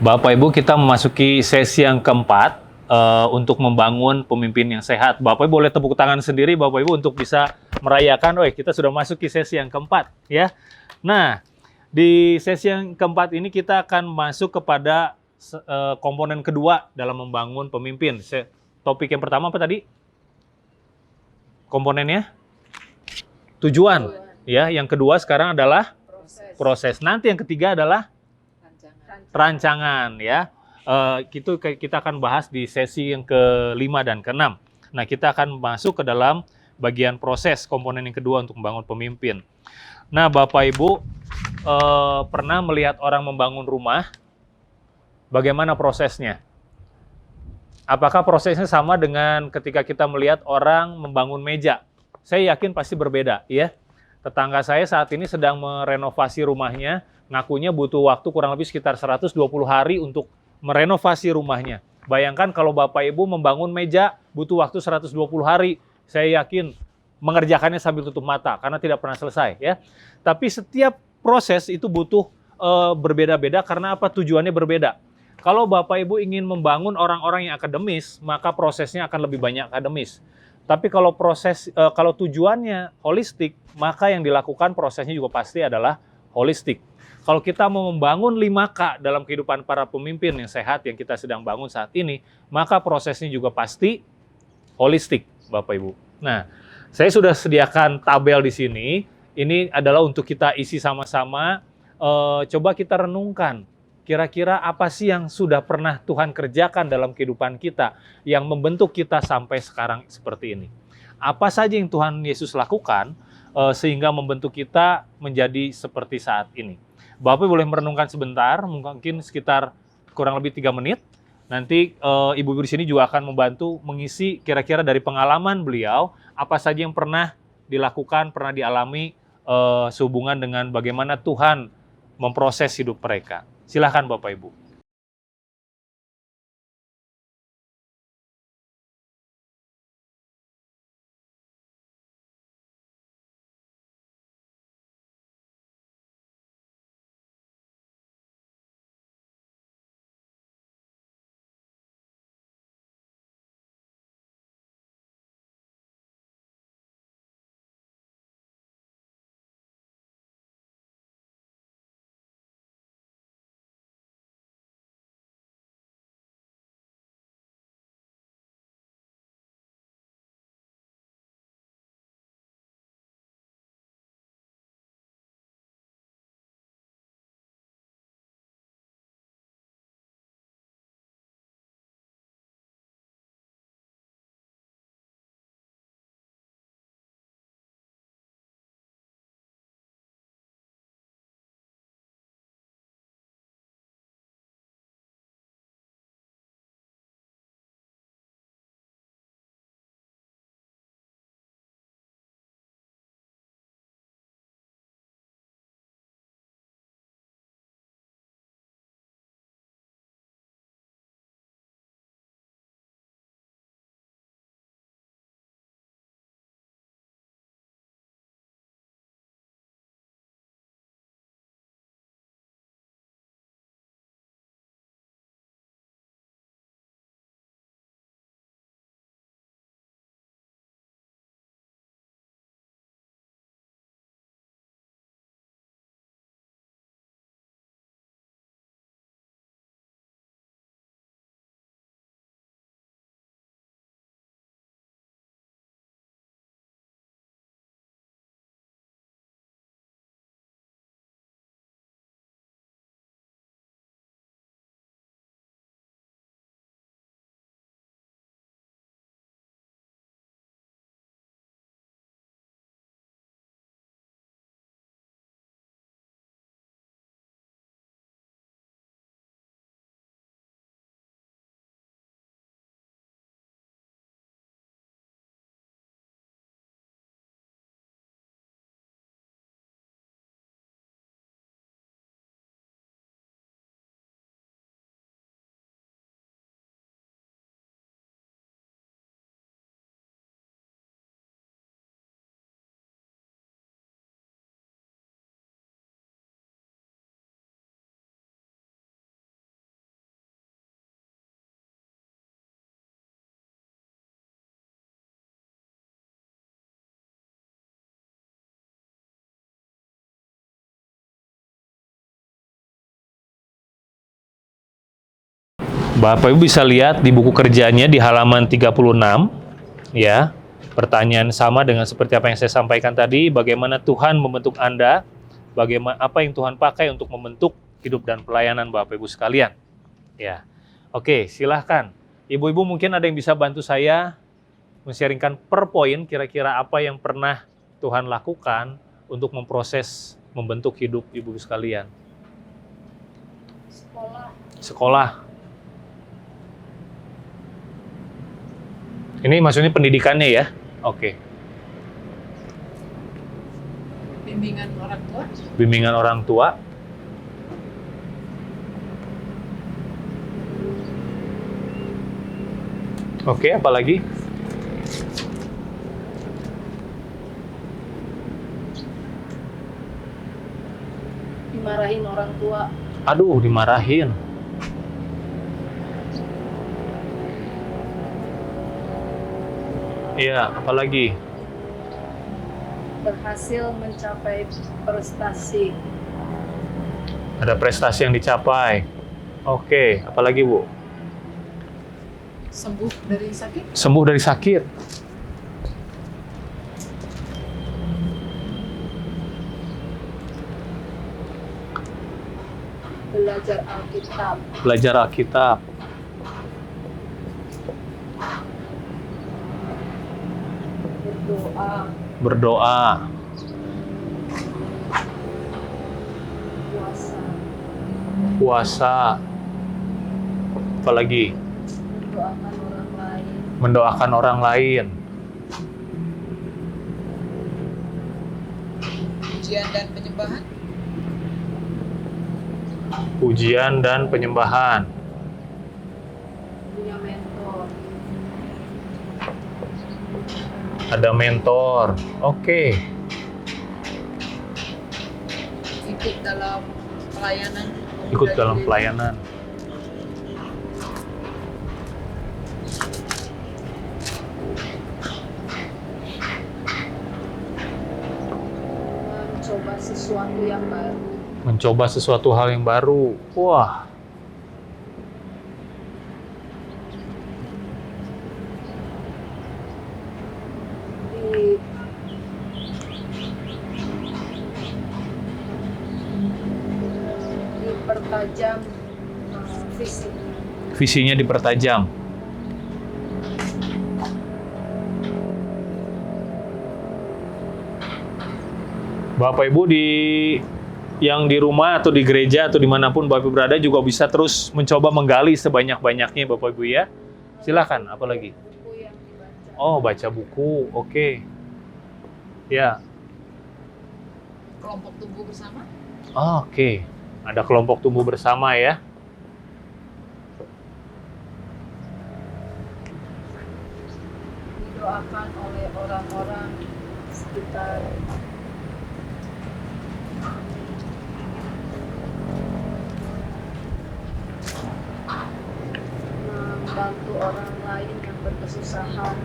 Bapak Ibu, kita memasuki sesi yang keempat untuk membangun pemimpin yang sehat. Bapak Ibu boleh tepuk tangan sendiri, Bapak Ibu, untuk bisa merayakan, kita sudah masuk ke sesi yang keempat, ya. Nah, di sesi yang keempat ini kita akan masuk kepada komponen kedua dalam membangun pemimpin. Topik yang pertama apa tadi? Komponennya? Tujuan. Ya, yang kedua sekarang adalah proses. Nanti yang ketiga adalah rancangan, ya. Kita akan bahas di sesi yang kelima dan keenam. Nah, kita akan masuk ke dalam bagian proses komponen yang kedua untuk membangun pemimpin. Nah, Bapak Ibu pernah melihat orang membangun rumah? Bagaimana prosesnya? Apakah prosesnya sama dengan ketika kita melihat orang membangun meja? Saya yakin pasti berbeda, ya. Tetangga saya saat ini sedang merenovasi rumahnya, ngakunya butuh waktu kurang lebih sekitar 120 hari untuk merenovasi rumahnya. Bayangkan kalau Bapak Ibu membangun meja, butuh waktu 120 hari. Saya yakin mengerjakannya sambil tutup mata, karena tidak pernah selesai, ya. Tapi setiap proses itu butuh berbeda-beda karena apa? Tujuannya berbeda. Kalau Bapak Ibu ingin membangun orang-orang yang akademis, maka prosesnya akan lebih banyak akademis. Tapi kalau tujuannya holistik, maka yang dilakukan prosesnya juga pasti adalah holistik. Kalau kita mau membangun 5K dalam kehidupan para pemimpin yang sehat yang kita sedang bangun saat ini, maka prosesnya juga pasti holistik, Bapak Ibu. Nah, saya sudah sediakan tabel di sini. Ini adalah untuk kita isi sama-sama. Coba kita renungkan. Kira-kira apa sih yang sudah pernah Tuhan kerjakan dalam kehidupan kita yang membentuk kita sampai sekarang seperti ini? Apa saja yang Tuhan Yesus lakukan sehingga membentuk kita menjadi seperti saat ini? Bapak boleh merenungkan sebentar, mungkin sekitar kurang lebih 3 menit. Nanti ibu-ibu di sini juga akan membantu mengisi kira-kira dari pengalaman beliau, apa saja yang pernah dilakukan, pernah dialami sehubungan dengan bagaimana Tuhan memproses hidup mereka. Silahkan Bapak Ibu. Bapak Ibu bisa lihat di buku kerjanya di halaman 36, ya. Pertanyaan sama dengan seperti apa yang saya sampaikan tadi, bagaimana Tuhan membentuk Anda, bagaimana apa yang Tuhan pakai untuk membentuk hidup dan pelayanan Bapak Ibu sekalian. Ya. Oke, silahkan. Ibu-ibu mungkin ada yang bisa bantu saya men-sharingkan per poin kira-kira apa yang pernah Tuhan lakukan untuk memproses membentuk hidup ibu sekalian. Sekolah. Ini maksudnya pendidikannya ya? Oke. Bimbingan orang tua. Bimbingan orang tua. Oke, apa lagi? Dimarahin orang tua. Aduh, dimarahin. Iya, apa lagi? Berhasil mencapai prestasi. Ada prestasi yang dicapai. Oke, apa lagi Bu? Sembuh dari sakit. Sembuh dari sakit. Belajar Alkitab. Belajar Alkitab. Berdoa. Berdoa. Puasa. Puasa. Apa lagi? Mendoakan orang lain. Mendoakan orang lain. Pujian dan penyembahan. Pujian dan penyembahan. Punya mentor. Ada mentor. Oke. Ikut dalam pelayanan. Ikut dalam pelayanan. Mencoba sesuatu yang baru. Mencoba sesuatu hal yang baru. Wah. Dipertajam visi. Visinya dipertajam. Bapak Ibu yang di rumah atau di gereja atau dimanapun Bapak Ibu berada juga bisa terus mencoba menggali sebanyak-banyaknya Bapak Ibu ya. Silakan, apa lagi? Buku yang dibaca. Oh, baca buku, oke. Ya, Kelompok tumbuh bersama. oke. Ada kelompok tumbuh bersama ya. Didoakan oleh orang-orang sekitar. Membantu orang lain yang berkesusahan.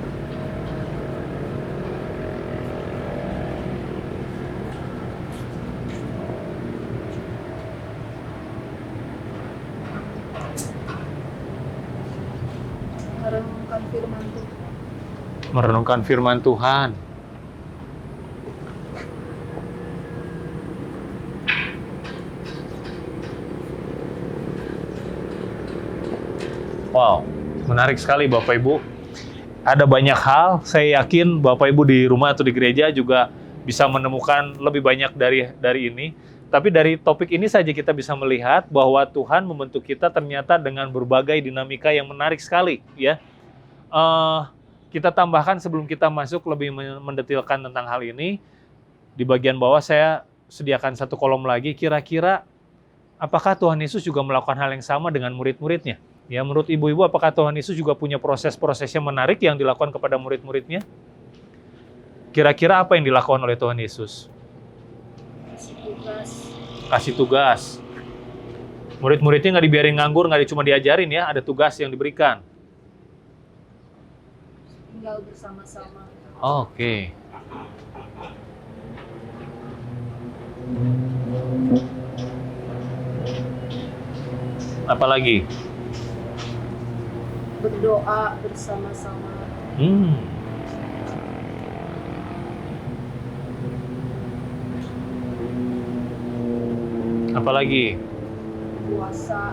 Merenungkan firman Tuhan. Merenungkan firman Tuhan. Wow, menarik sekali Bapak Ibu. Ada banyak hal, saya yakin Bapak Ibu di rumah atau di gereja juga bisa menemukan lebih banyak dari ini. Tapi dari topik ini saja kita bisa melihat bahwa Tuhan membentuk kita ternyata dengan berbagai dinamika yang menarik sekali, ya. Kita tambahkan sebelum kita masuk lebih mendetilkan tentang hal ini, di bagian bawah saya sediakan satu kolom lagi, kira-kira apakah Tuhan Yesus juga melakukan hal yang sama dengan murid-muridnya? Ya, menurut ibu-ibu, apakah Tuhan Yesus juga punya proses-proses yang menarik yang dilakukan kepada murid-muridnya? Kira-kira apa yang dilakukan oleh Tuhan Yesus? Kasih tugas. Murid-muridnya nggak dibiarin nganggur, nggak cuma diajarin ya, ada tugas yang diberikan. Tinggal bersama-sama. Oke. Apa lagi? berdoa bersama-sama, Hmm. Apalagi? puasa,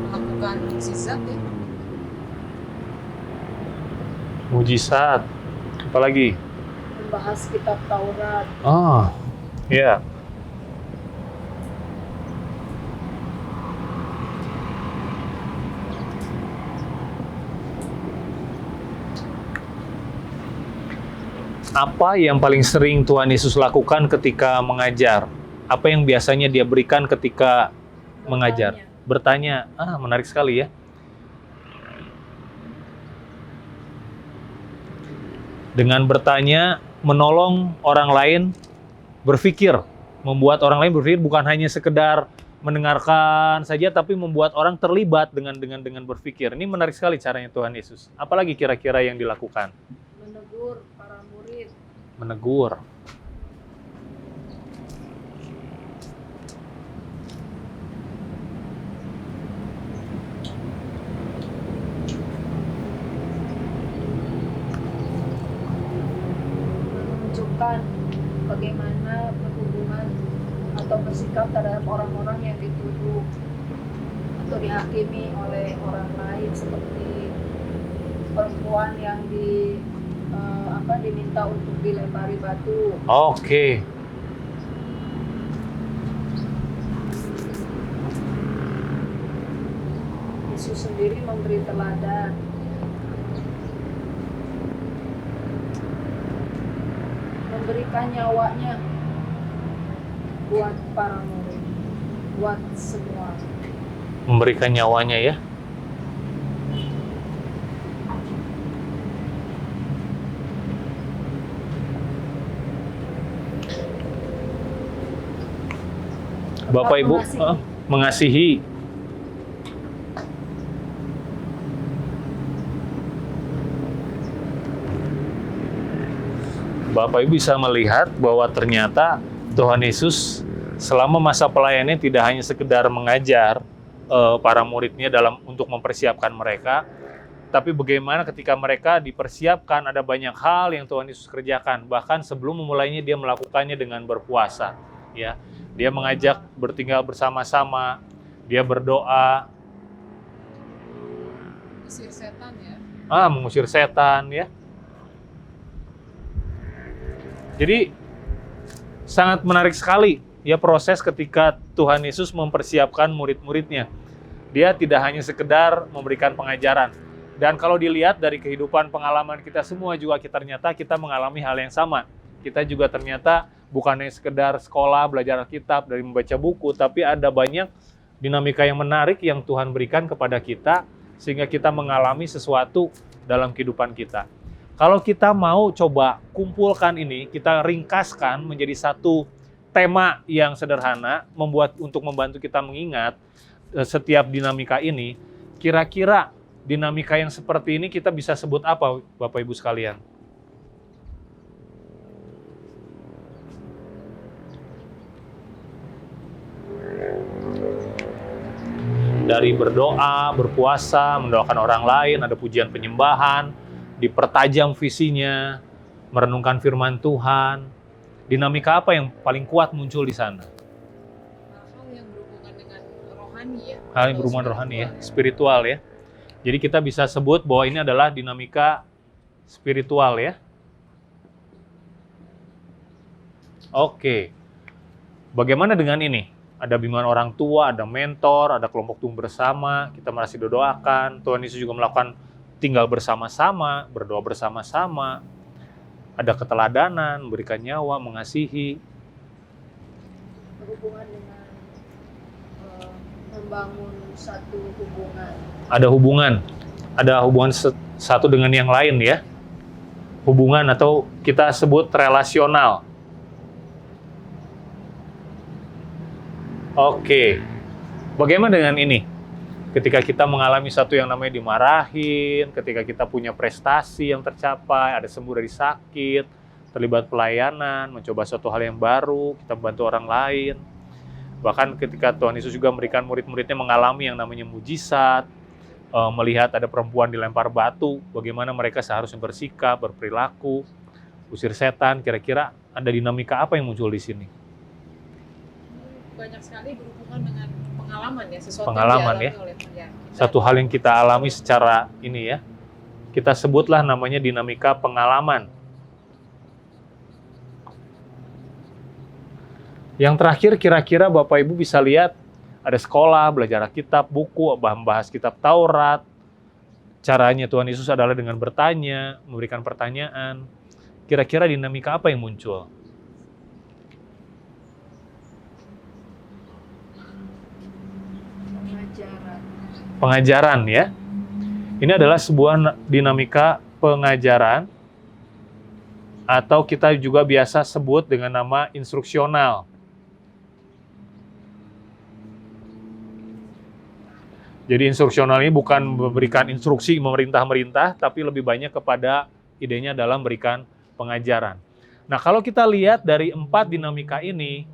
Melakukan mukjizat ya. Mujizat. Apalagi? membahas kitab Taurat, Oh, ya. Apa yang paling sering Tuhan Yesus lakukan ketika mengajar? Apa yang biasanya dia berikan ketika mengajar? bertanya. Bertanya. Menarik sekali ya. Dengan bertanya, menolong orang lain berpikir, membuat orang lain berpikir, bukan hanya sekedar mendengarkan saja, tapi membuat orang terlibat dengan berpikir. Ini menarik sekali caranya Tuhan Yesus. Apalagi kira-kira yang dilakukan? Menegur para murid, Menegur. menunjukkan bagaimana berhubungan atau bersikap terhadap orang-orang yang dituduh atau dihakimi oleh orang lain, seperti perempuan yang diminta untuk dilempari batu. Oke. Yesus sendiri memberi teladan, memberikan nyawanya buat para murid, buat semua. Memberikan nyawanya ya. Bapak Ibu mengasihi. Bapak Ibu bisa melihat bahwa ternyata Tuhan Yesus selama masa pelayanannya tidak hanya sekedar mengajar para muridnya untuk mempersiapkan mereka, tapi bagaimana ketika mereka dipersiapkan ada banyak hal yang Tuhan Yesus kerjakan. Bahkan sebelum memulainya dia melakukannya dengan berpuasa, ya. Dia mengajak bertinggal bersama-sama, dia berdoa, Usir setan ya. mengusir setan, ya. Jadi sangat menarik sekali ya proses ketika Tuhan Yesus mempersiapkan murid-muridnya. Dia tidak hanya sekedar memberikan pengajaran. Dan kalau dilihat dari kehidupan pengalaman kita semua juga ternyata kita mengalami hal yang sama. Kita juga ternyata bukan hanya sekedar sekolah, belajar Alkitab, dari membaca buku, tapi ada banyak dinamika yang menarik yang Tuhan berikan kepada kita sehingga kita mengalami sesuatu dalam kehidupan kita. Kalau kita mau coba kumpulkan ini, kita ringkaskan menjadi satu tema yang sederhana, untuk membantu kita mengingat setiap dinamika ini, kira-kira dinamika yang seperti ini kita bisa sebut apa, Bapak Ibu sekalian? Dari berdoa, berpuasa, mendoakan orang lain, ada pujian penyembahan, dipertajam visinya, merenungkan firman Tuhan. Dinamika apa yang paling kuat muncul di sana? Hal yang berhubungan dengan rohani ya. Hal yang berhubungan rohani ya, spiritual ya. Jadi kita bisa sebut bahwa ini adalah dinamika spiritual ya. Oke. Bagaimana dengan ini? Ada bimbingan orang tua, ada mentor, ada kelompok tumbuh bersama, kita masih doakan. Tuhan Yesus juga melakukan tinggal bersama-sama, berdoa bersama-sama. Ada keteladanan, memberikan nyawa, mengasihi. Berhubungan dengan membangun satu hubungan. Ada hubungan satu dengan yang lain ya. Hubungan atau kita sebut relasional. Oke, bagaimana dengan ini? Ketika kita mengalami satu yang namanya dimarahin, ketika kita punya prestasi yang tercapai, ada sembuh dari sakit, terlibat pelayanan, mencoba suatu hal yang baru, kita membantu orang lain. Bahkan ketika Tuhan Yesus juga memberikan murid-muridnya mengalami yang namanya mujizat, melihat ada perempuan dilempar batu, bagaimana mereka seharusnya bersikap, berperilaku, usir setan. Kira-kira ada dinamika apa yang muncul di sini? Banyak sekali berhubungan dengan pengalaman ya, sesuatu Pengalaman yang ya. dialami oleh dia. Satu hal yang kita alami secara ini ya, kita sebutlah namanya dinamika pengalaman. Yang terakhir kira-kira Bapak Ibu bisa lihat ada sekolah, belajar kitab, buku, bahas kitab Taurat. Caranya Tuhan Yesus adalah dengan bertanya, memberikan pertanyaan. Kira-kira dinamika apa yang muncul? Pengajaran. Pengajaran ya. Ini adalah sebuah dinamika pengajaran atau kita juga biasa sebut dengan nama instruksional. Jadi instruksional ini bukan memberikan instruksi memerintah-merintah, tapi lebih banyak kepada idenya dalam memberikan pengajaran. Nah, kalau kita lihat dari 4 dinamika ini,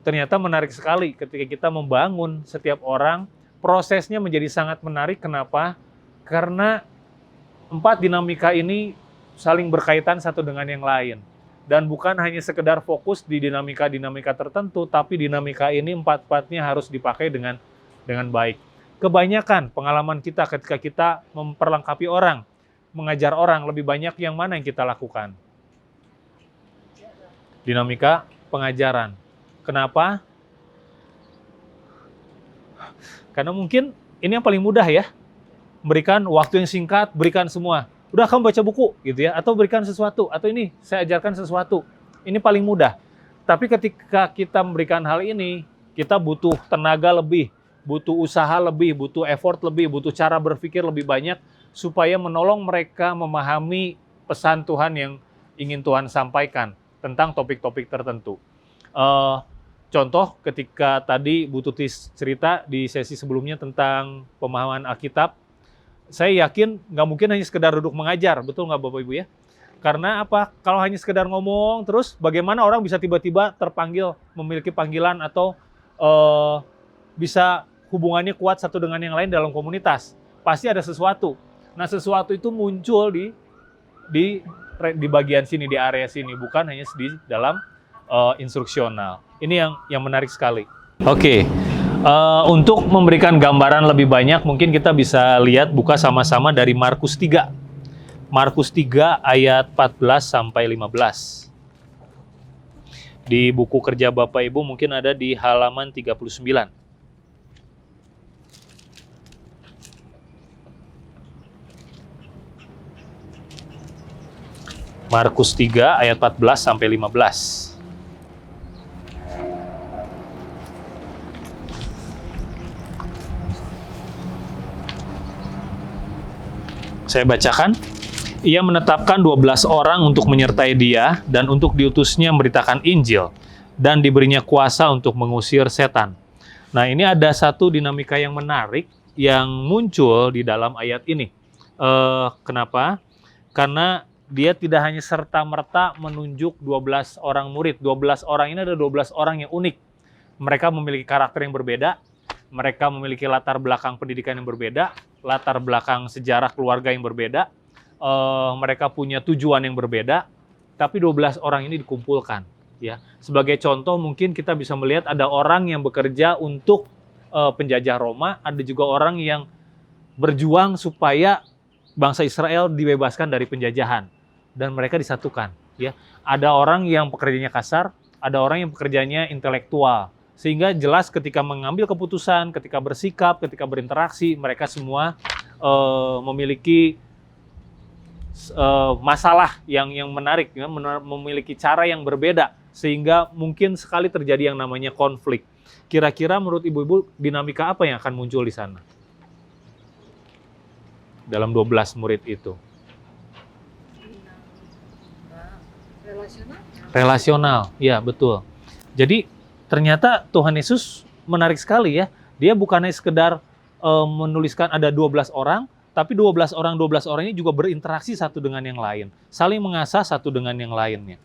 ternyata menarik sekali ketika kita membangun setiap orang, prosesnya menjadi sangat menarik. Kenapa? Karena 4 dinamika ini saling berkaitan satu dengan yang lain. Dan bukan hanya sekedar fokus di dinamika-dinamika tertentu, tapi dinamika ini 4-4-nya harus dipakai dengan baik. Kebanyakan pengalaman kita ketika kita memperlengkapi orang, mengajar orang, lebih banyak yang mana yang kita lakukan? Dinamika pengajaran. Kenapa? Karena mungkin ini yang paling mudah ya. Berikan waktu yang singkat, berikan semua. Udah kamu baca buku gitu ya, atau berikan sesuatu, atau ini saya ajarkan sesuatu. Ini paling mudah. Tapi ketika kita memberikan hal ini, kita butuh tenaga lebih, butuh usaha lebih, butuh effort lebih, butuh cara berpikir lebih banyak supaya menolong mereka memahami pesan Tuhan yang ingin Tuhan sampaikan tentang topik-topik tertentu. Contoh ketika tadi Bu Tuti cerita di sesi sebelumnya tentang pemahaman Alkitab, saya yakin nggak mungkin hanya sekedar duduk mengajar, betul nggak Bapak Ibu ya? Karena apa? Kalau hanya sekedar ngomong terus, bagaimana orang bisa tiba-tiba terpanggil, memiliki panggilan atau bisa hubungannya kuat satu dengan yang lain dalam komunitas? Pasti ada sesuatu. Nah, sesuatu itu muncul di bagian sini, di area sini, bukan hanya di dalam instruksional. Ini yang menarik sekali. Oke, untuk memberikan gambaran lebih banyak, mungkin kita bisa lihat buka sama-sama dari Markus 3. Markus 3 ayat 14 sampai 15. Di buku kerja Bapak Ibu mungkin ada di halaman 39. Markus 3 ayat 14 sampai 15. Saya bacakan. Ia menetapkan 12 orang untuk menyertai dia dan untuk diutusnya memberitakan Injil dan diberinya kuasa untuk mengusir setan. Nah, ini ada satu dinamika yang menarik yang muncul di dalam ayat ini. Kenapa? Karena dia tidak hanya serta-merta menunjuk 12 orang murid. 12 orang ini ada 12 orang yang unik. Mereka memiliki karakter yang berbeda, mereka memiliki latar belakang pendidikan yang berbeda, latar belakang sejarah keluarga yang berbeda, mereka punya tujuan yang berbeda, tapi 12 orang ini dikumpulkan. Ya, sebagai contoh mungkin kita bisa melihat ada orang yang bekerja untuk penjajah Roma, ada juga orang yang berjuang supaya bangsa Israel dibebaskan dari penjajahan dan mereka disatukan. Ya, ada orang yang pekerjaannya kasar, ada orang yang pekerjaannya intelektual, sehingga jelas ketika mengambil keputusan, ketika bersikap, ketika berinteraksi, mereka semua memiliki masalah yang menarik, ya, memiliki cara yang berbeda, sehingga mungkin sekali terjadi yang namanya konflik. Kira-kira menurut ibu-ibu dinamika apa yang akan muncul di sana? Dalam 12 murid itu. Relasional, ya betul. Jadi ternyata Tuhan Yesus menarik sekali ya. Dia bukannya sekedar menuliskan ada 12 orang, tapi 12 orang ini juga berinteraksi satu dengan yang lain. Saling mengasah satu dengan yang lainnya.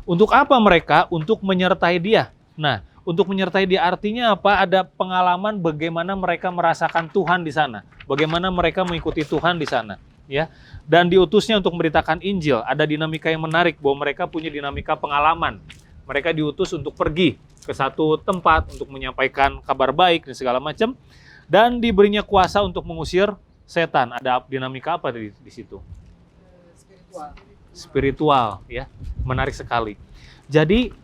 Untuk apa mereka? Untuk menyertai dia. Nah, Untuk menyertai dia artinya apa? Ada pengalaman bagaimana mereka merasakan Tuhan di sana, bagaimana mereka mengikuti Tuhan di sana, ya. Dan diutusnya untuk memberitakan Injil. Ada dinamika yang menarik bahwa mereka punya dinamika pengalaman. Mereka diutus untuk pergi ke satu tempat untuk menyampaikan kabar baik dan segala macam, dan diberinya kuasa untuk mengusir setan. Ada dinamika apa di situ? Spiritual. Spiritual, ya. Menarik sekali. Jadi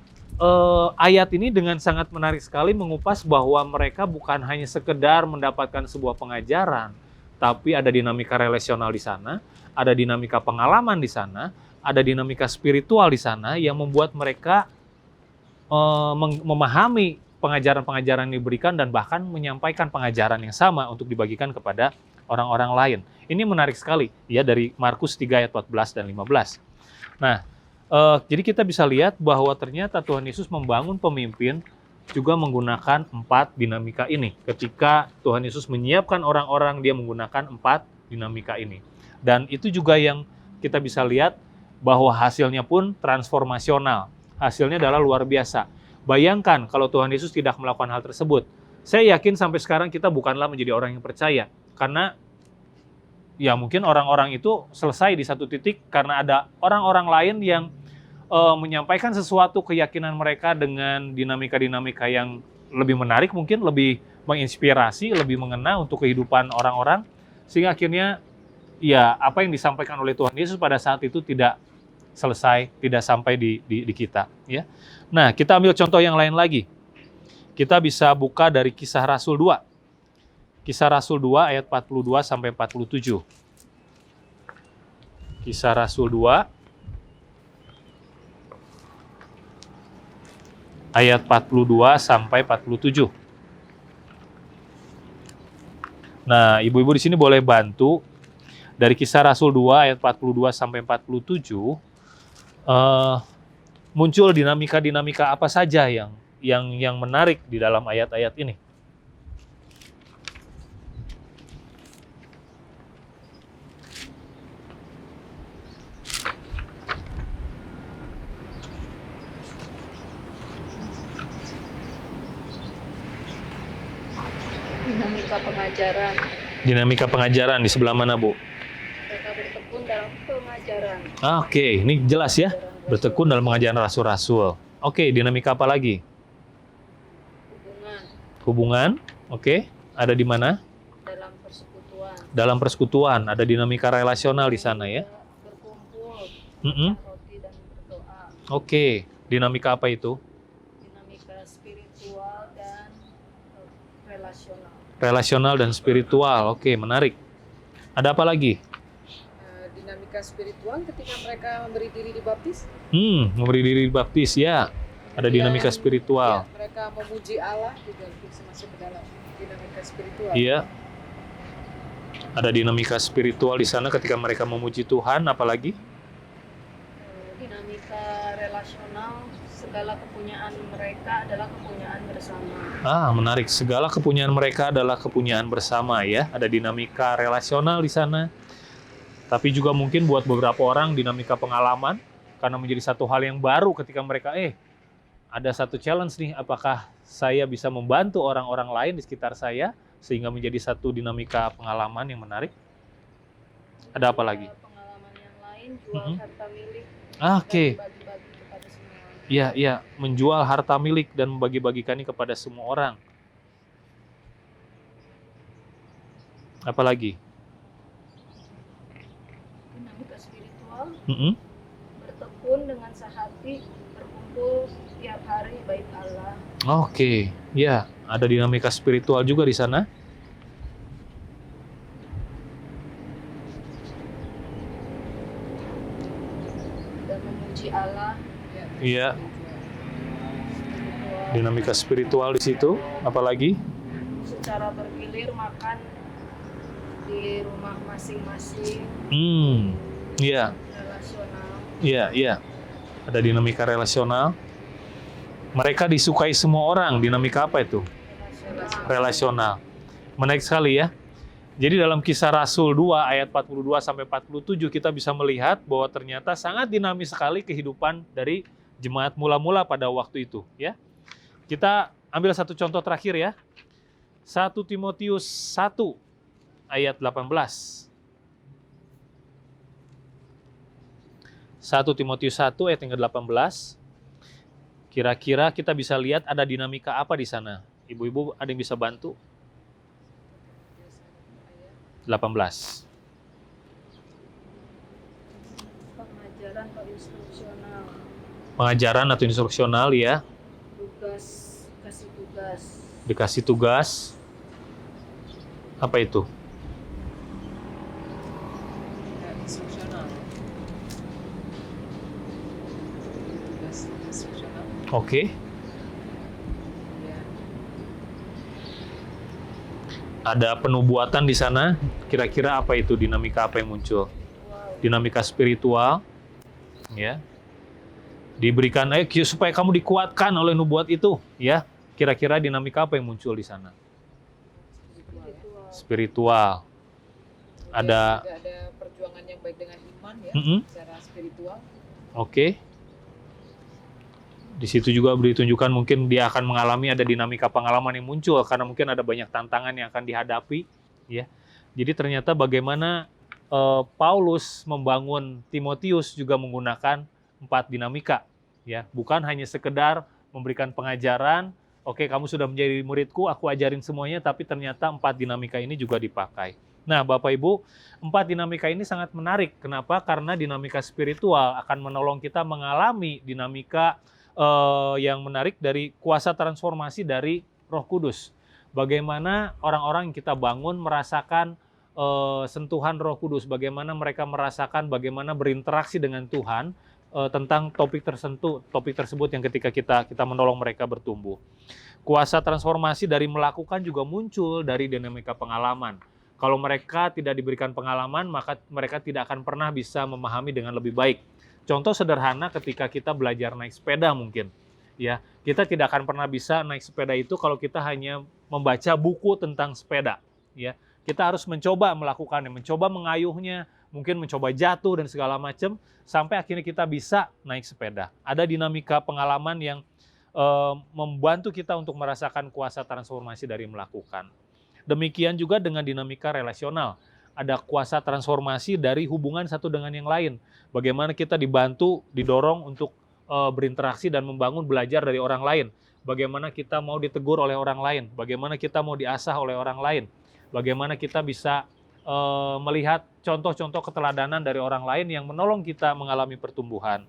ayat ini dengan sangat menarik sekali mengupas bahwa mereka bukan hanya sekedar mendapatkan sebuah pengajaran, tapi ada dinamika relasional di sana, ada dinamika pengalaman di sana, ada dinamika spiritual di sana yang membuat mereka memahami pengajaran-pengajaran yang diberikan dan bahkan menyampaikan pengajaran yang sama untuk dibagikan kepada orang-orang lain. Ini menarik sekali, ya, dari Markus 3 ayat 14 dan 15. Nah, jadi kita bisa lihat bahwa ternyata Tuhan Yesus membangun pemimpin juga menggunakan 4 dinamika ini. Ketika Tuhan Yesus menyiapkan orang-orang, dia menggunakan 4 dinamika ini. Dan itu juga yang kita bisa lihat bahwa hasilnya pun transformasional. Hasilnya adalah luar biasa. Bayangkan kalau Tuhan Yesus tidak melakukan hal tersebut. Saya yakin sampai sekarang kita bukanlah menjadi orang yang percaya. Karena ya mungkin orang-orang itu selesai di satu titik karena ada orang-orang lain yang menyampaikan sesuatu keyakinan mereka dengan dinamika-dinamika yang lebih menarik, mungkin lebih menginspirasi, lebih mengena untuk kehidupan orang-orang, sehingga akhirnya ya apa yang disampaikan oleh Tuhan Yesus pada saat itu tidak selesai, tidak sampai di kita, ya. Nah, kita ambil contoh yang lain lagi. Kita bisa buka dari Kisah Rasul 2. Kisah Rasul 2 ayat 42 sampai 47. Kisah Rasul 2 ayat 42 sampai 47. Nah, ibu-ibu di sini boleh bantu dari Kisah Rasul 2 ayat 42 sampai 47. Muncul dinamika-dinamika apa saja yang menarik di dalam ayat-ayat ini? Dinamika pengajaran. Dinamika pengajaran di sebelah mana, Bu? Mereka bertekun dalam pengajaran. Oke, ini jelas ya. Bertekun dalam pengajaran rasul-rasul. Oke, dinamika apa lagi? Hubungan. Hubungan. Oke, ada di mana? Dalam persekutuan. Dalam persekutuan, ada dinamika relasional di sana ya. Berkumpul, Mm-mm. makan roti dan berdoa. Oke, dinamika apa itu? Dinamika spiritual dan relasional. Relasional dan spiritual. Oke, menarik. Ada apa lagi? Dinamika spiritual ketika mereka memberi diri dibaptis. Memberi diri baptis ya. Ada dinamika Kemudian, spiritual. ya, mereka memuji Allah juga bisa masuk ke dalam dinamika spiritual. Iya. Ada dinamika spiritual di sana ketika mereka memuji Tuhan, apalagi? Dinamika relasional, segala kepunyaan mereka adalah kepunyaan bersama. Menarik. Segala kepunyaan mereka adalah kepunyaan bersama ya. Ada dinamika relasional di sana. Tapi juga mungkin buat beberapa orang dinamika pengalaman, karena menjadi satu hal yang baru ketika mereka, ada satu challenge nih, apakah saya bisa membantu orang-orang lain di sekitar saya, sehingga menjadi satu dinamika pengalaman yang menarik. Ada apa lagi? Pengalaman yang lain, jual harta milik. Oke. Dan bagi-bagi kepada semua. Iya, menjual harta milik dan membagi-bagikannya kepada semua orang. Apa lagi? Dinamika spiritual, Mm-mm. bertekun dengan sehati, berkumpul tiap hari bait Allah. Oke, ya, ada dinamika spiritual juga di sana. Dan memuji Allah. Iya, Spiritual. dinamika spiritual di situ. Apalagi? Secara bergilir makan di rumah masing-masing. Iya, Relasional. iya. Ada dinamika relasional. Mereka disukai semua orang. Dinamika apa itu? Relasional. Menarik sekali ya. Jadi dalam Kisah Rasul 2 ayat 42 sampai 47 kita bisa melihat bahwa ternyata sangat dinamis sekali kehidupan dari jemaat mula-mula pada waktu itu, ya. kita ambil satu contoh terakhir ya. 1 Timotius 1 ayat 18. 1 Timotius 1 ayat yang ke-18. Kira-kira kita bisa lihat ada dinamika apa di sana? Ibu-ibu ada yang bisa bantu? 18. Pengajaran atau instruksional, Pengajaran atau instruksional ya. tugas, kasih tugas, Dikasih tugas. Apa itu? Ya, instruksional. Tugas instruksional. Oke. Ya. Ada penubuatan di sana. Kira-kira apa itu? Dinamika apa yang muncul? wow, Dinamika spiritual. Ya. Diberikan supaya kamu dikuatkan oleh nubuat itu, ya. Kira-kira dinamika apa yang muncul di sana? Spiritual, ya. Spiritual. Kemudian Ada- juga ada perjuangan yang baik dengan iman ya, Mm-mm. secara spiritual. Oke. Di situ juga ditunjukkan mungkin dia akan mengalami ada dinamika pengalaman yang muncul karena mungkin ada banyak tantangan yang akan dihadapi, ya. Jadi ternyata bagaimana Paulus membangun Timotius juga menggunakan 4 dinamika, ya. Bukan hanya sekedar memberikan pengajaran, oke kamu sudah menjadi muridku, aku ajarin semuanya, tapi ternyata 4 dinamika ini juga dipakai. Nah, Bapak Ibu, 4 dinamika ini sangat menarik. Kenapa? Karena dinamika spiritual akan menolong kita mengalami dinamika yang menarik dari kuasa transformasi dari Roh Kudus. Bagaimana orang-orang yang kita bangun merasakan sentuhan Roh Kudus, bagaimana mereka merasakan bagaimana berinteraksi dengan Tuhan tentang topik tersebut yang ketika kita menolong mereka bertumbuh. Kuasa transformasi dari melakukan juga muncul dari dinamika pengalaman. Kalau mereka tidak diberikan pengalaman, maka mereka tidak akan pernah bisa memahami dengan lebih baik. Contoh sederhana ketika kita belajar naik sepeda mungkin, ya kita tidak akan pernah bisa naik sepeda itu kalau kita hanya membaca buku tentang sepeda, ya kita harus mencoba melakukannya, mencoba mengayuhnya, mungkin mencoba jatuh dan segala macam sampai akhirnya kita bisa naik sepeda. Ada dinamika pengalaman yang membantu kita untuk merasakan kuasa transformasi dari melakukan. Demikian juga dengan dinamika relasional. Ada kuasa transformasi dari hubungan satu dengan yang lain. Bagaimana kita dibantu, didorong untuk berinteraksi dan membangun belajar dari orang lain. Bagaimana kita mau ditegur oleh orang lain. Bagaimana kita mau diasah oleh orang lain. Bagaimana kita bisa melihat contoh-contoh keteladanan dari orang lain yang menolong kita mengalami pertumbuhan.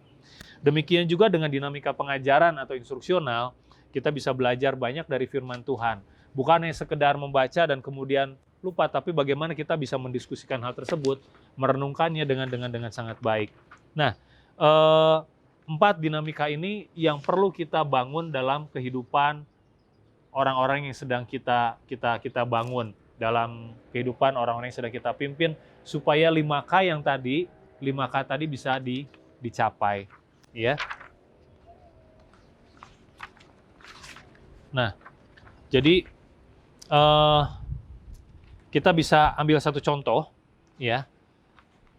Demikian juga dengan dinamika pengajaran atau instruksional, kita bisa belajar banyak dari firman Tuhan. Bukan hanya sekedar membaca dan kemudian lupa, tapi bagaimana kita bisa mendiskusikan hal tersebut, merenungkannya dengan sangat baik. Nah, 4 dinamika ini yang perlu kita bangun dalam kehidupan orang-orang yang sedang kita bangun, dalam kehidupan orang-orang yang sedang kita pimpin, supaya 5K yang tadi, 5K tadi bisa dicapai, ya. Nah, jadi kita bisa ambil satu contoh, ya.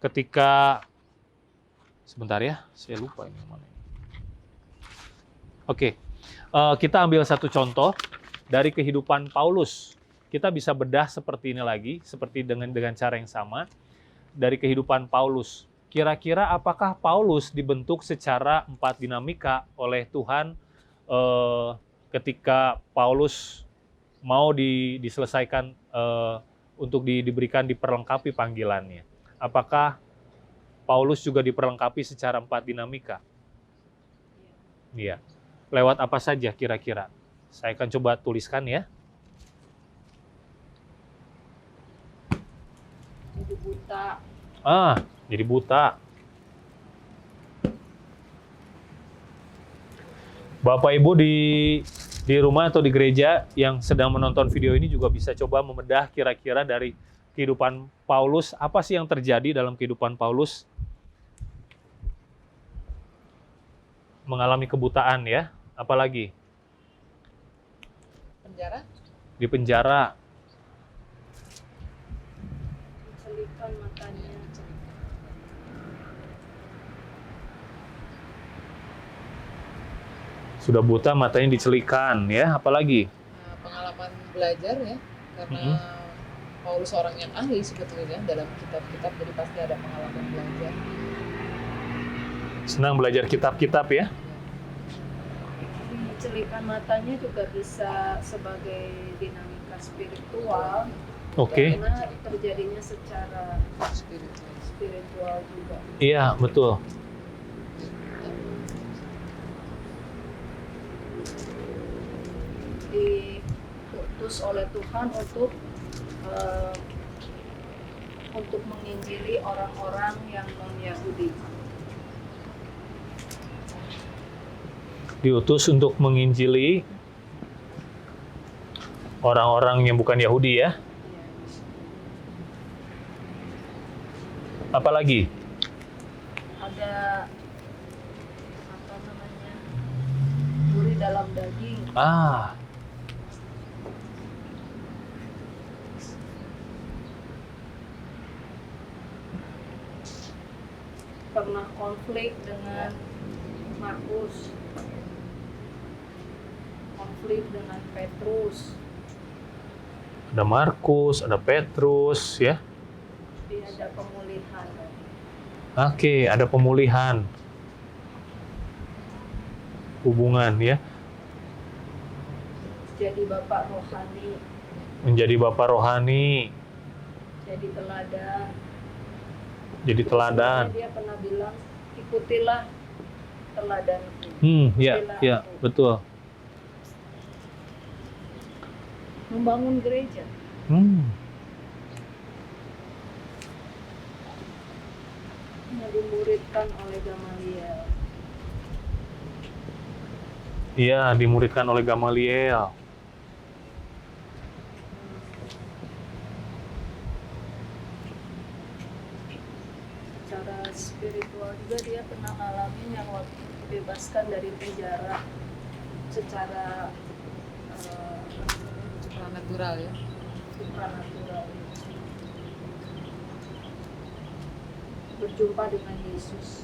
Ketika sebentar ya, saya lupa ini mana. Oke, kita ambil satu contoh dari kehidupan Paulus. Kita bisa bedah seperti ini lagi, seperti dengan cara yang sama dari kehidupan Paulus. Kira-kira apakah Paulus dibentuk secara 4 dinamika oleh Tuhan ketika Paulus mau diselesaikan untuk diberikan diperlengkapi panggilannya? Apakah Paulus juga diperlengkapi secara 4 dinamika? Iya. Lewat apa saja kira-kira? Saya akan coba tuliskan ya. jadi buta, Jadi buta. Bapak Ibu di rumah atau di gereja yang sedang menonton video ini juga bisa coba membedah kira-kira dari kehidupan Paulus, apa sih yang terjadi dalam kehidupan Paulus? Mengalami kebutaan ya, apalagi? Penjara? Di penjara. celikan matanya, Sudah buta, matanya dicelikan, ya. Apalagi? Pengalaman belajar ya, karena Paulus orang yang ahli sebetulnya dalam kitab-kitab, jadi pasti ada pengalaman belajar. Senang belajar kitab-kitab ya. Celikan matanya juga bisa sebagai dinamika spiritual. Oke. Karena terjadinya secara Spiritual. spiritual juga. Iya, betul. Diutus oleh Tuhan untuk menginjili orang-orang yang non-Yahudi. Diutus untuk menginjili orang-orang yang bukan Yahudi ya. Apalagi? Ada apa namanya? Duri dalam daging. Ah, Pernah konflik dengan Markus. Konflik dengan Petrus. ada Markus, ada Petrus ya. Dia ada pemulihan. Oke, ada pemulihan hubungan ya. Jadi bapak rohani, Menjadi bapak rohani, jadi teladan. jadi teladan. Sebenarnya dia pernah bilang, ikutilah teladanku. Ya, betul. Membangun gereja. Yang dimuridkan oleh Gamaliel. Iya, dimuridkan oleh Gamaliel. Secara spiritual juga dia pernah ngalamin yang waktu dibebaskan dari penjara secara Supranatural ya. supranatural. Berjumpa dengan Yesus.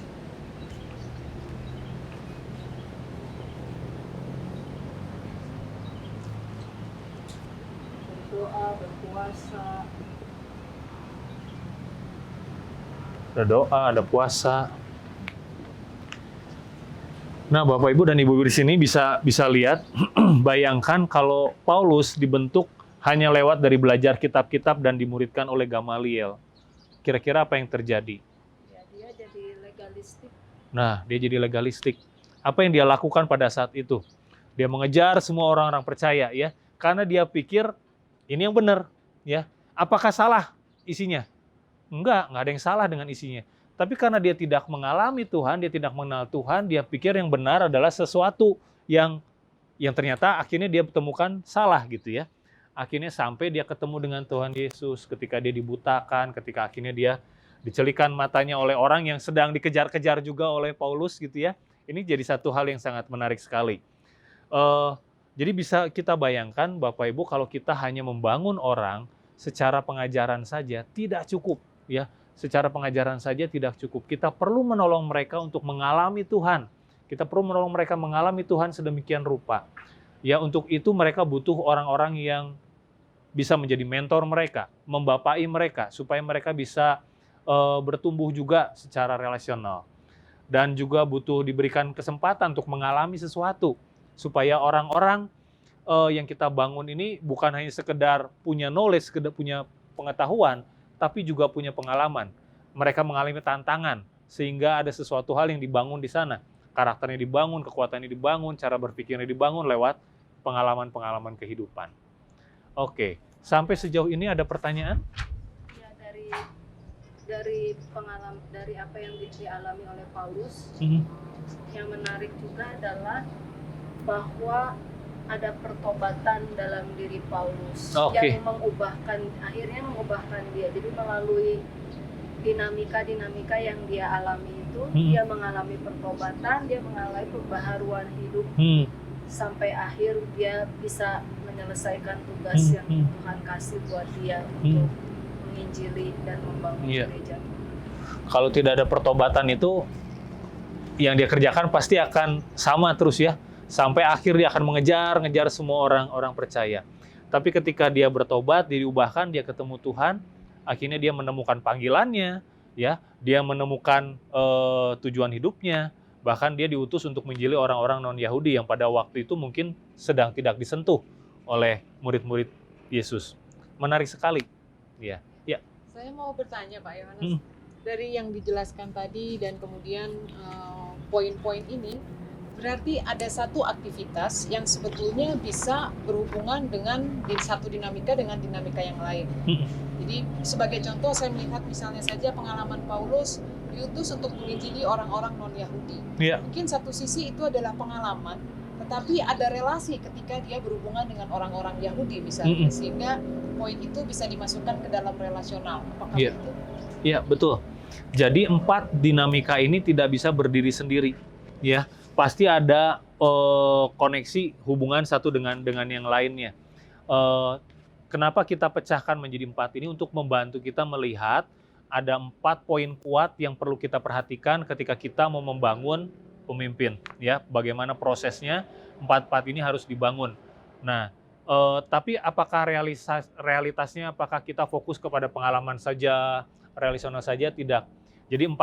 Berdoa, berpuasa. Ada doa, ada puasa. Nah, Bapak Ibu dan Ibu di sini bisa lihat, bayangkan kalau Paulus dibentuk hanya lewat dari belajar kitab-kitab dan dimuridkan oleh Gamaliel. Kira-kira apa yang terjadi? Ya, dia jadi legalistik. Nah, dia jadi legalistik. Apa yang dia lakukan pada saat itu? Dia mengejar semua orang-orang percaya ya, karena dia pikir ini yang benar ya. Apakah salah isinya? Enggak ada yang salah dengan isinya. Tapi karena dia tidak mengalami Tuhan, dia tidak mengenal Tuhan, dia pikir yang benar adalah sesuatu yang ternyata akhirnya dia temukan salah gitu ya. Akhirnya sampai dia ketemu dengan Tuhan Yesus ketika dia dibutakan, ketika akhirnya dia dicelikan matanya oleh orang yang sedang dikejar-kejar juga oleh Paulus gitu ya. Ini jadi satu hal yang sangat menarik sekali. Jadi bisa kita bayangkan Bapak Ibu kalau kita hanya membangun orang secara pengajaran saja tidak cukup ya. Secara pengajaran saja tidak cukup. Kita perlu menolong mereka untuk mengalami Tuhan. Kita perlu menolong mereka mengalami Tuhan sedemikian rupa. Ya, untuk itu mereka butuh orang-orang yang bisa menjadi mentor mereka, membapai mereka, supaya mereka bisa bertumbuh juga secara relasional. Dan juga butuh diberikan kesempatan untuk mengalami sesuatu, supaya orang-orang yang kita bangun ini bukan hanya sekedar punya knowledge, sekedar punya pengetahuan, tapi juga punya pengalaman. Mereka mengalami tantangan, sehingga ada sesuatu hal yang dibangun di sana. Karakternya dibangun, kekuatannya dibangun, cara berpikirnya dibangun lewat pengalaman-pengalaman kehidupan. Oke, sampai sejauh ini ada pertanyaan? Ya, dari pengalaman, dari apa yang dialami oleh Paulus, yang menarik juga adalah bahwa ada pertobatan dalam diri Paulus yang akhirnya mengubahkan dia. Jadi melalui dinamika yang dia alami itu, dia mengalami pertobatan, dia mengalami pembaharuan hidup, sampai akhir dia bisa menyelesaikan tugas yang Tuhan kasih buat dia untuk menginjili dan membangun gereja. Kalau tidak ada pertobatan itu, yang dia kerjakan pasti akan sama terus ya. Sampai akhir dia akan mengejar semua orang-orang percaya. Tapi ketika dia bertobat, dia diubahkan, dia ketemu Tuhan, akhirnya dia menemukan panggilannya, ya, dia menemukan tujuan hidupnya, bahkan dia diutus untuk menjili orang-orang non-Yahudi yang pada waktu itu mungkin sedang tidak disentuh oleh murid-murid Yesus. Menarik sekali, ya. Ya. Saya mau bertanya Pak Yohanes, dari yang dijelaskan tadi dan kemudian poin-poin ini, berarti ada satu aktivitas yang sebetulnya bisa berhubungan dengan satu dinamika dengan dinamika yang lain. Jadi sebagai contoh saya melihat misalnya saja pengalaman Paulus diutus untuk menginjili orang-orang non-Yahudi. Yeah. Mungkin satu sisi itu adalah pengalaman, tetapi ada relasi ketika dia berhubungan dengan orang-orang Yahudi misalnya, sehingga poin itu bisa dimasukkan ke dalam relasional. Apakah itu? Iya, betul. Jadi 4 dinamika ini tidak bisa berdiri sendiri, ya. Pasti ada koneksi hubungan satu dengan yang lainnya. Kenapa kita pecahkan menjadi 4 ini? Untuk membantu kita melihat ada 4 poin kuat yang perlu kita perhatikan ketika kita mau membangun pemimpin, ya. Bagaimana prosesnya 4 ini harus dibangun. Nah, tapi apakah realitasnya apakah kita fokus kepada pengalaman saja, relasional saja? Tidak. Jadi 4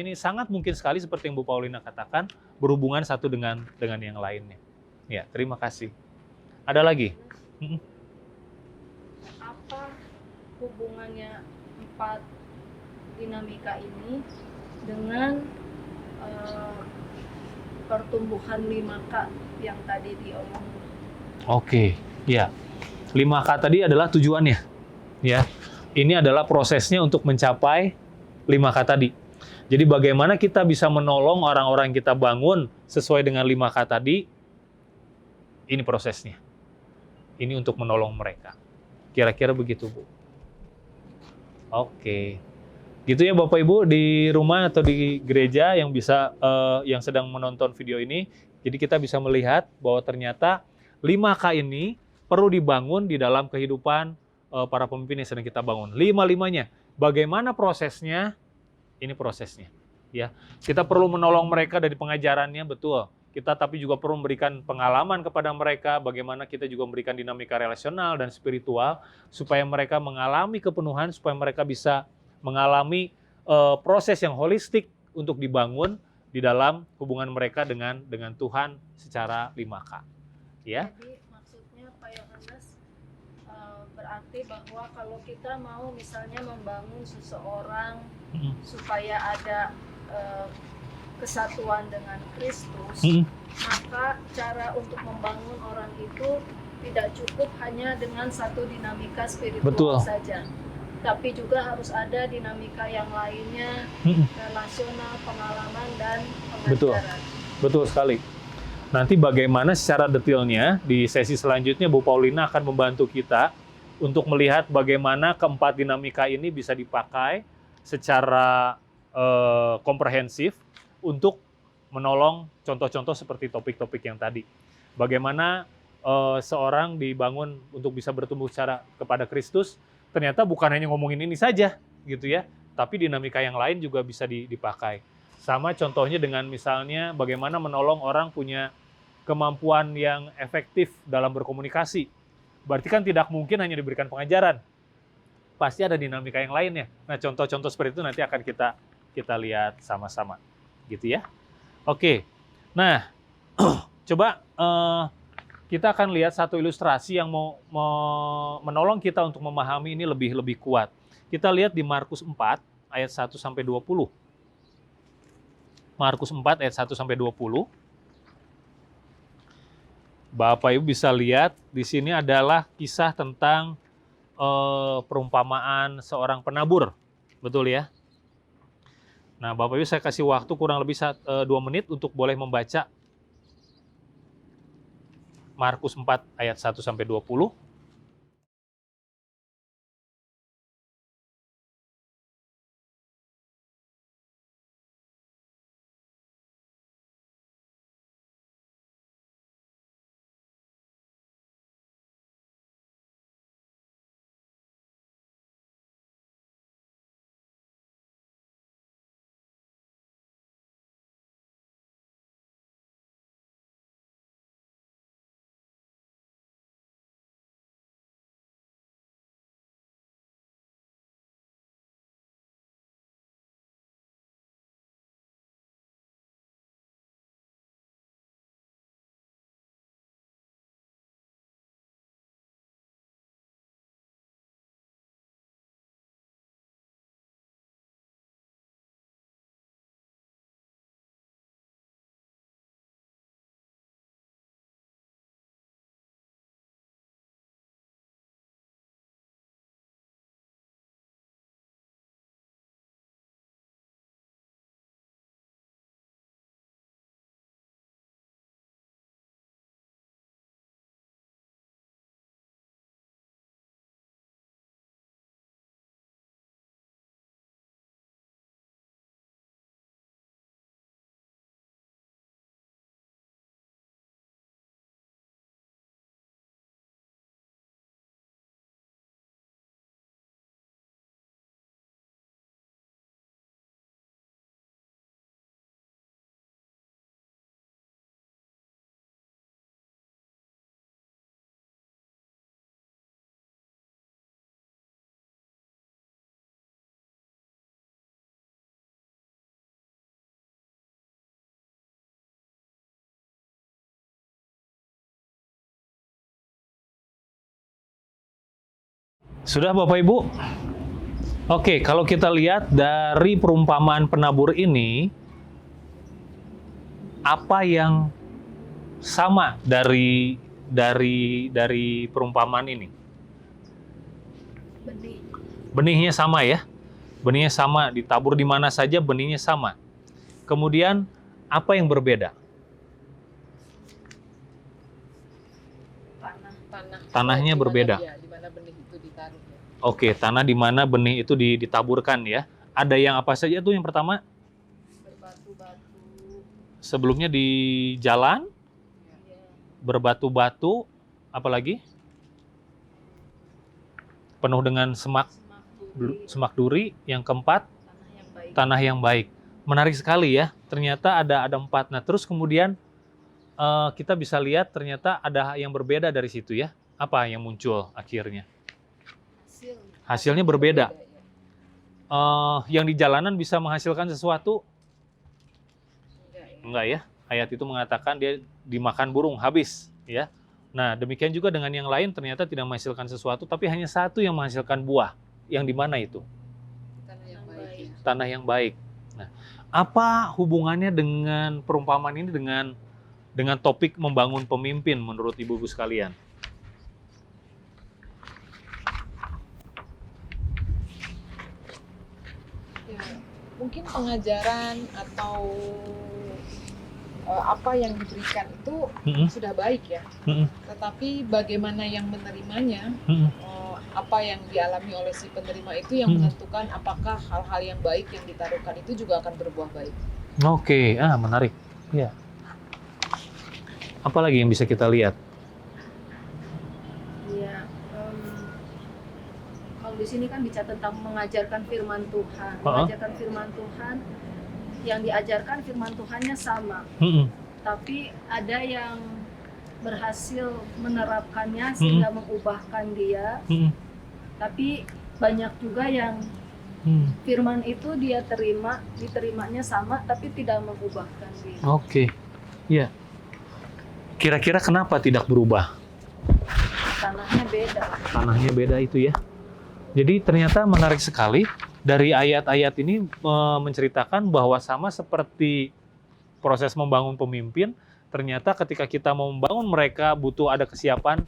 ini sangat mungkin sekali seperti yang Bu Paulina katakan berhubungan satu dengan yang lainnya. Ya, terima kasih. Ada lagi? Apa hubungannya 4 dinamika ini dengan pertumbuhan 5K yang tadi diomongin? Oke, ya. 5K tadi adalah tujuannya. Ya. Ini adalah prosesnya untuk mencapai 5K tadi. Jadi bagaimana kita bisa menolong orang-orang kita bangun sesuai dengan 5K tadi, ini prosesnya. Ini untuk menolong mereka. Kira-kira begitu, Bu. Oke. Gitu ya Bapak Ibu di rumah atau di gereja yang bisa yang sedang menonton video ini. Jadi kita bisa melihat bahwa ternyata 5K ini perlu dibangun di dalam kehidupan para pemimpin yang sedang kita bangun. 5-5-nya. Bagaimana prosesnya? Ini prosesnya, ya. Kita perlu menolong mereka dari pengajarannya, betul. Kita tapi juga perlu memberikan pengalaman kepada mereka, bagaimana kita juga memberikan dinamika relasional dan spiritual supaya mereka mengalami kepenuhan, supaya mereka bisa mengalami proses yang holistik untuk dibangun di dalam hubungan mereka dengan Tuhan secara 5K, ya. Jadi maksudnya Pak Yohanes berarti bahwa kalau kita mau misalnya membangun seseorang supaya ada kesatuan dengan Kristus, maka cara untuk membangun orang itu tidak cukup hanya dengan satu dinamika spiritual saja, tapi juga harus ada dinamika yang lainnya, relasional, pengalaman, dan pengajaran. Betul sekali. Nanti bagaimana secara detailnya di sesi selanjutnya Bu Paulina akan membantu kita untuk melihat bagaimana keempat dinamika ini bisa dipakai secara komprehensif untuk menolong contoh-contoh seperti topik-topik yang tadi. Bagaimana seorang dibangun untuk bisa bertumbuh secara kepada Kristus, ternyata bukan hanya ngomongin ini saja, gitu ya, tapi dinamika yang lain juga bisa dipakai. Sama contohnya dengan misalnya bagaimana menolong orang punya kemampuan yang efektif dalam berkomunikasi. Berarti kan tidak mungkin hanya diberikan pengajaran. Pasti ada dinamika yang lainnya. Nah, contoh-contoh seperti itu nanti akan kita lihat sama-sama. Gitu ya. Oke. Nah, coba kita akan lihat satu ilustrasi yang mau menolong kita untuk memahami ini lebih kuat. Kita lihat di Markus 4 ayat 1 sampai 20. Markus 4 ayat 1 sampai 20. Bapak Ibu bisa lihat di sini adalah kisah tentang perumpamaan seorang penabur. Betul ya? Nah, Bapak Ibu saya kasih waktu kurang lebih 2 menit untuk boleh membaca Markus 4 ayat 1 sampai 20. Sudah Bapak Ibu? Oke, kalau kita lihat dari perumpamaan penabur ini, apa yang sama dari perumpamaan ini? Benih. Benihnya sama ya? Benihnya sama, ditabur di mana saja benihnya sama. Kemudian apa yang berbeda? Tanahnya di mana berbeda. di mana benih itu ditaruh ya. Oke, tanah di mana benih itu ditaburkan ya. Ada yang apa saja tuh yang pertama? Berbatu-batu. Sebelumnya di jalan, Ya. berbatu-batu, apalagi? Penuh dengan semak Semak duri. duri. Yang keempat, Tanah yang baik. tanah yang baik. Menarik sekali ya. Ternyata ada 4. Nah, terus kemudian kita bisa lihat ternyata ada yang berbeda dari situ ya. Apa yang muncul akhirnya? Hasilnya berbeda. Yang di jalanan bisa menghasilkan sesuatu? Enggak ya. Ayat itu mengatakan dia dimakan burung, habis ya. Nah, demikian juga dengan yang lain ternyata tidak menghasilkan sesuatu, tapi hanya satu yang menghasilkan buah. Yang di mana itu? Tanah yang baik. Ya. Tanah yang baik. Nah, apa hubungannya dengan perumpamaan ini dengan topik membangun pemimpin menurut ibu-ibu sekalian? Ya, mungkin pengajaran atau apa yang diberikan itu sudah baik ya. Tetapi bagaimana yang menerimanya, apa yang dialami oleh si penerima itu yang menentukan apakah hal-hal yang baik yang ditaruhkan itu juga akan berbuah baik. Oke, menarik. Ya. Apa lagi yang bisa kita lihat? Iya. Kalau di sini kan bicara tentang mengajarkan firman Tuhan. Mengajarkan firman Tuhan, yang diajarkan firman Tuhannya sama. Tapi ada yang berhasil menerapkannya sehingga mengubahkan dia. Tapi banyak juga yang firman itu dia diterimanya sama tapi tidak mengubahkan dia. Oke. Ya. Kira-kira kenapa tidak berubah? Tanahnya beda. Tanahnya beda itu ya. Jadi ternyata menarik sekali dari ayat-ayat ini menceritakan bahwa sama seperti proses membangun pemimpin, ternyata ketika kita mau membangun mereka butuh ada kesiapan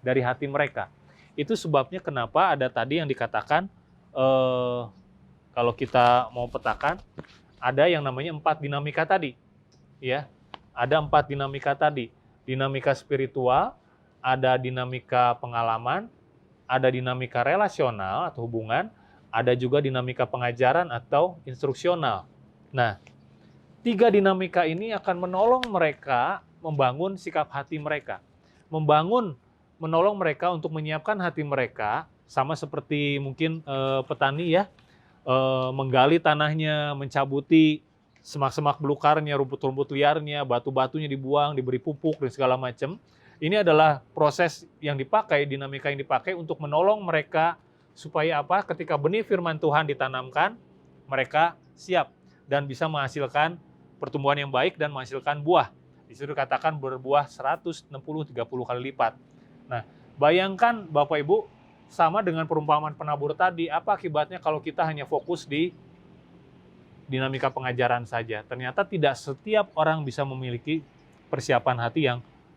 dari hati mereka. Itu sebabnya kenapa ada tadi yang dikatakan kalau kita mau petakan ada yang namanya 4 dinamika tadi. Ya. Ada 4 dinamika tadi. Dinamika spiritual, ada dinamika pengalaman, ada dinamika relasional atau hubungan, ada juga dinamika pengajaran atau instruksional. Nah, 3 dinamika ini akan menolong mereka membangun sikap hati mereka. Menolong mereka untuk menyiapkan hati mereka, sama seperti mungkin petani ya, menggali tanahnya, mencabuti semak-semak belukarnya, rumput-rumput liarnya, batu-batunya dibuang, diberi pupuk dan segala macam. Ini adalah proses yang dipakai, dinamika yang dipakai untuk menolong mereka supaya apa? Ketika benih firman Tuhan ditanamkan, mereka siap dan bisa menghasilkan pertumbuhan yang baik dan menghasilkan buah. Di situ dikatakan berbuah 160-30 kali lipat. Nah, bayangkan Bapak Ibu, sama dengan perumpamaan penabur tadi, apa akibatnya kalau kita hanya fokus di dinamika pengajaran saja? Ternyata tidak setiap orang bisa memiliki persiapan hati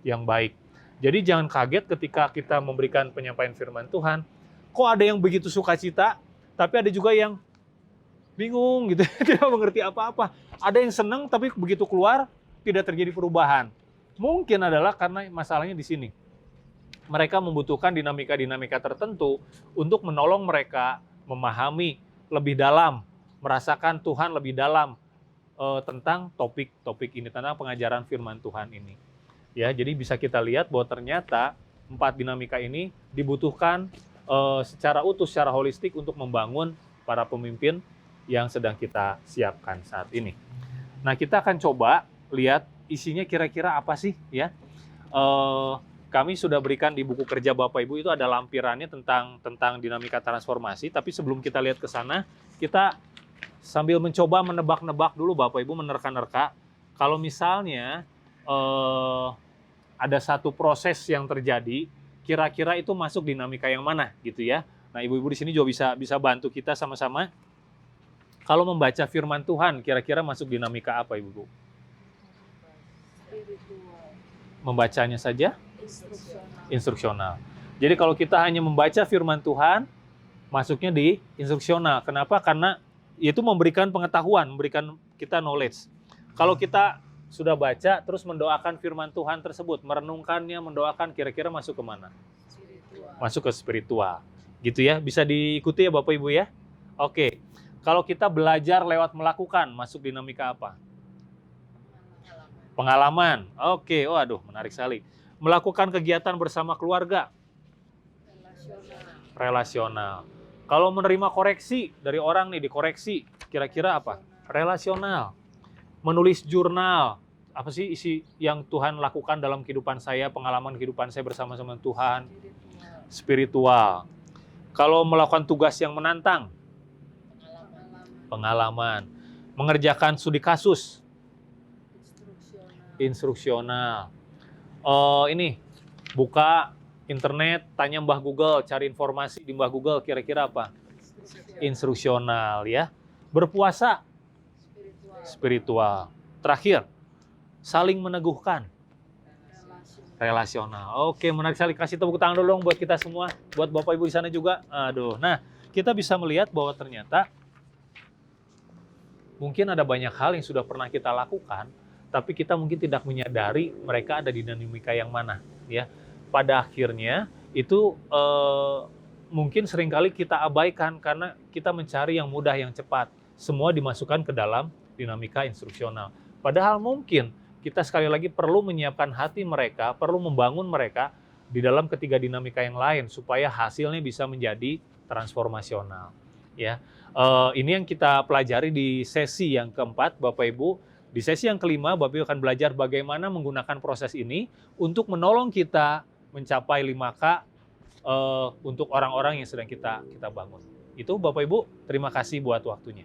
yang baik. Jadi jangan kaget ketika kita memberikan penyampaian firman Tuhan, kok ada yang begitu sukacita, tapi ada juga yang bingung gitu, tidak mengerti apa-apa. Ada yang senang tapi begitu keluar tidak terjadi perubahan. Mungkin adalah karena masalahnya di sini. Mereka membutuhkan dinamika-dinamika tertentu untuk menolong mereka memahami lebih dalam, merasakan Tuhan lebih dalam tentang topik-topik ini, tentang pengajaran firman Tuhan ini. Ya, jadi bisa kita lihat bahwa ternyata 4 dinamika ini dibutuhkan secara utuh, secara holistik untuk membangun para pemimpin yang sedang kita siapkan saat ini. Nah, kita akan coba lihat isinya kira-kira apa sih ya. Kami sudah berikan di buku kerja Bapak Ibu, itu ada lampirannya tentang dinamika transformasi. Tapi sebelum kita lihat ke sana, kita sambil mencoba menebak-nebak dulu Bapak Ibu, menerka-nerka. Kalau misalnya ada satu proses yang terjadi, kira-kira itu masuk dinamika yang mana gitu ya. Nah, ibu-ibu di sini juga bisa bantu kita sama-sama. Kalau membaca firman Tuhan, kira-kira masuk dinamika apa, ibu-ibu? Spiritual. Membacanya saja? Instruksional. Instruksional. Jadi kalau kita hanya membaca firman Tuhan, masuknya di instruksional. Kenapa? Karena itu memberikan pengetahuan, memberikan kita knowledge. Kalau kita sudah baca, terus mendoakan firman Tuhan tersebut, merenungkannya, mendoakan, kira-kira masuk ke mana? Spiritual. Masuk ke spiritual. Gitu ya, bisa diikuti ya Bapak Ibu ya? Oke, kalau kita belajar lewat melakukan, masuk dinamika apa? Pengalaman. Oke, waduh menarik sekali. Melakukan kegiatan bersama keluarga. Relasional. Relasional. Kalau menerima koreksi dari orang nih, dikoreksi, kira-kira apa? Relasional. Menulis jurnal, apa sih isi yang Tuhan lakukan dalam kehidupan saya, pengalaman kehidupan saya bersama-sama Tuhan. Spiritual. Spiritual. Kalau melakukan tugas yang menantang, pengalaman. Mengerjakan studi kasus, Instruksional. instruksional. Ini, buka internet, tanya Mbah Google, cari informasi di Mbah Google, kira-kira apa? Instruksional ya. Berpuasa, Spiritual. spiritual. Terakhir, saling meneguhkan, Relasional. relasional. Oke, menarik sekali. Kasih tepuk tangan dulu dong buat kita semua, buat Bapak Ibu di sana juga. Aduh, nah kita bisa melihat bahwa ternyata mungkin ada banyak hal yang sudah pernah kita lakukan, tapi kita mungkin tidak menyadari mereka ada di dinamika yang mana, ya. Pada akhirnya itu mungkin seringkali kita abaikan karena kita mencari yang mudah, yang cepat. Semua dimasukkan ke dalam dinamika instruksional. Padahal mungkin kita sekali lagi perlu menyiapkan hati mereka, perlu membangun mereka di dalam ketiga dinamika yang lain supaya hasilnya bisa menjadi transformasional. Ya, ini yang kita pelajari di sesi yang keempat, Bapak Ibu. Di sesi yang kelima, Bapak Ibu akan belajar bagaimana menggunakan proses ini untuk menolong kita mencapai 5K untuk orang-orang yang sedang kita bangun. Itu Bapak Ibu, terima kasih buat waktunya.